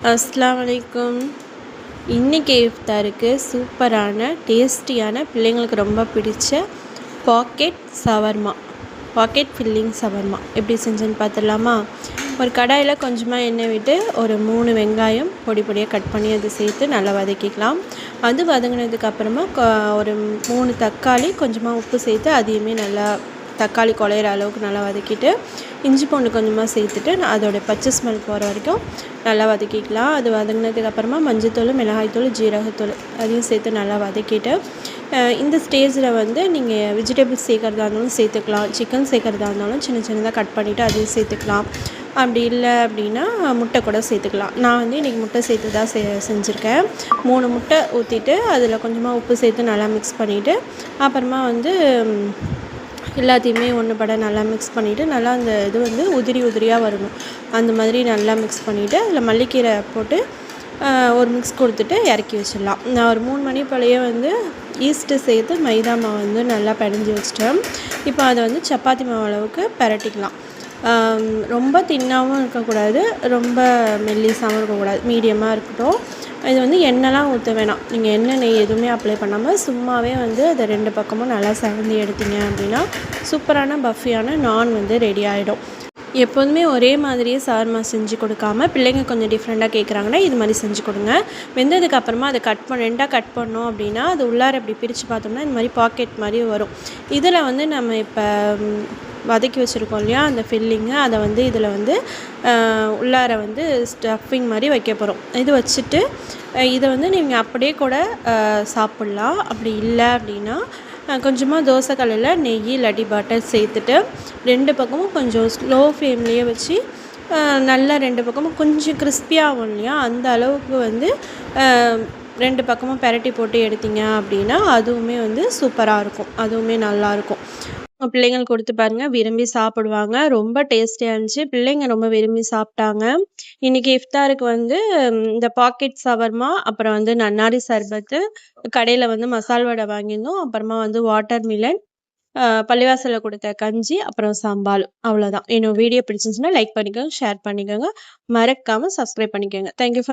அஸ்ஸலாமு அலைக்கும். இன்னைக்கு இஃப்தாருக்கு சூப்பரான டேஸ்டியான பிள்ளைங்களுக்கு ரொம்ப பிடிச்ச பாக்கெட் ஃபில்லிங் சவர்மா எப்படி செஞ்சேன்னு பார்த்துடலாமா? ஒரு கடாயில் கொஞ்சமாக எண்ணெய் விட்டு ஒரு 3 வெங்காயம் பொடி பொடியாக கட் பண்ணி அதை சேர்த்து நல்லா வதக்கிக்கலாம். அது வதங்கினதுக்கப்புறமா ஒரு 3 தக்காளி கொஞ்சமாக உப்பு சேர்த்து அதையுமே நல்லா தக்காளி குழையிற அளவுக்கு நல்லா வதக்கிட்டு இஞ்சி பூண்டு கொஞ்சமாக சேர்த்துட்டு அதோடய பச்சை ஸ்மெல் போகிற வரைக்கும் நல்லா வதக்கிக்கலாம். அது வதங்கினதுக்கப்புறமா மஞ்சத்தூள், மிளகாய்த்தூள், ஜீரகத்தூள் அதையும் சேர்த்து நல்லா வதக்கிட்டு இந்த ஸ்டேஜில் வந்து நீங்கள் வெஜிடபிள்ஸ் சேர்க்குறதா இருந்தாலும் சேர்த்துக்கலாம், சிக்கன் சேர்க்குறதா இருந்தாலும் சின்ன சின்னதாக கட் பண்ணிவிட்டு அதையும் சேர்த்துக்கலாம். அப்படி இல்லை அப்படின்னா முட்டை கூட சேர்த்துக்கலாம். நான் வந்து இன்றைக்கி முட்டை சேர்த்து தான் செஞ்சுருக்கேன். 3 முட்டை ஊற்றிட்டு அதில் கொஞ்சமாக உப்பு சேர்த்து நல்லா மிக்ஸ் பண்ணிவிட்டு அப்புறமா வந்து எல்லாத்தையுமே ஒன்று பட நல்லா மிக்ஸ் பண்ணிவிட்டு நல்லா அந்த இது வந்து உதிரியாக வரணும். அந்த மாதிரி நல்லா மிக்ஸ் பண்ணிவிட்டு அதில் மல்லிக்கீரை போட்டு ஒரு மிக்ஸ் கொடுத்துட்டு இறக்கி வச்சிடலாம். நான் ஒரு 3 மணி போலயே வந்து ஈஸ்ட்டு சேர்த்து மைதா மாவு வந்து நல்லா பிணைஞ்சி வச்சிட்டேன். இப்போ அதை வந்து சப்பாத்தி மாவு அளவுக்கு பிரட்டிக்கலாம். ரொம்ப தின்னாகவும் இருக்கக்கூடாது, ரொம்ப மெல்லிசாகவும் இருக்கக்கூடாது, மீடியமாக இருக்கட்டும். இது வந்து எண்ணெய்லாம் ஊற்ற வேணாம். நீங்கள் எண்ணெய், நெய் எதுவுமே அப்ளை பண்ணாமல் சும்மாவே வந்து அதை 2 பக்கமும் நல்லா செவந்தி எடுத்தீங்க அப்படின்னா சூப்பரான பஃபியான நான் வந்து ரெடி ஆகிடும். எப்போதுமே ஒரே மாதிரியே சவர்மா செஞ்சு கொடுக்காம பிள்ளைங்க கொஞ்சம் டிஃப்ரெண்ட்டாக கேட்குறாங்கன்னா இது மாதிரி செஞ்சு கொடுங்க. வெந்ததுக்கப்புறமா அதை ரெண்டாக கட் பண்ணோம் அப்படின்னா அது உள்ளார இப்படி பிரித்து பார்த்தோம்னா இந்த மாதிரி பாக்கெட் மாதிரி வரும். இதில் வந்து நம்ம இப்போ வதக்கி வச்சுருக்கோம் இல்லையா அந்த ஃபில்லிங்கு, அதை வந்து இதில் வந்து உள்ளார வந்து ஸ்டஃபிங் மாதிரி வைக்க போகிறோம். இது வச்சுட்டு இதை வந்து நீங்கள் அப்படியே கூட சாப்பிட்லாம். அப்படி இல்லை அப்படின்னா கொஞ்சமாக தோசைக்கல்லில் நெய் இல்லாட்டி பட்டர் சேர்த்துட்டு 2 பக்கமும் கொஞ்சம் ஸ்லோ ஃப்ளேம்லேயே வச்சு நல்லா 2 பக்கமும் கொஞ்சம் கிறிஸ்பியாகும் இல்லையா அந்த அளவுக்கு வந்து 2 பக்கமும் பெரட்டி போட்டு எடுத்தீங்க அப்படின்னா அதுவுமே வந்து சூப்பராக இருக்கும், அதுவுமே நல்லாயிருக்கும். பிள்ளைங்களுக்கு கொடுத்து பாருங்கள், விரும்பி சாப்பிடுவாங்க. ரொம்ப டேஸ்டியாக இருந்துச்சு, பிள்ளைங்க ரொம்ப விரும்பி சாப்பிட்டாங்க. இன்றைக்கி இஃப்தாருக்கு வந்து இந்த பாக்கெட் சவர்மா, அப்புறம் வந்து நன்னாரி சர்பத்து, கடையில் வந்து மசால் வடை வாங்கியிருந்தோம், அப்புறமா வந்து வாட்டர் மிலன், பள்ளிவாசலில் கொடுத்த கஞ்சி, அப்புறம் சாம்பார். அவ்வளோதான். என்னோட வீடியோ பிடிச்சிருந்துச்சுன்னா லைக் பண்ணிக்கோங்க, ஷேர் பண்ணிக்கோங்க, மறக்காமல் சப்ஸ்கிரைப் பண்ணிக்கோங்க. தேங்க்யூ.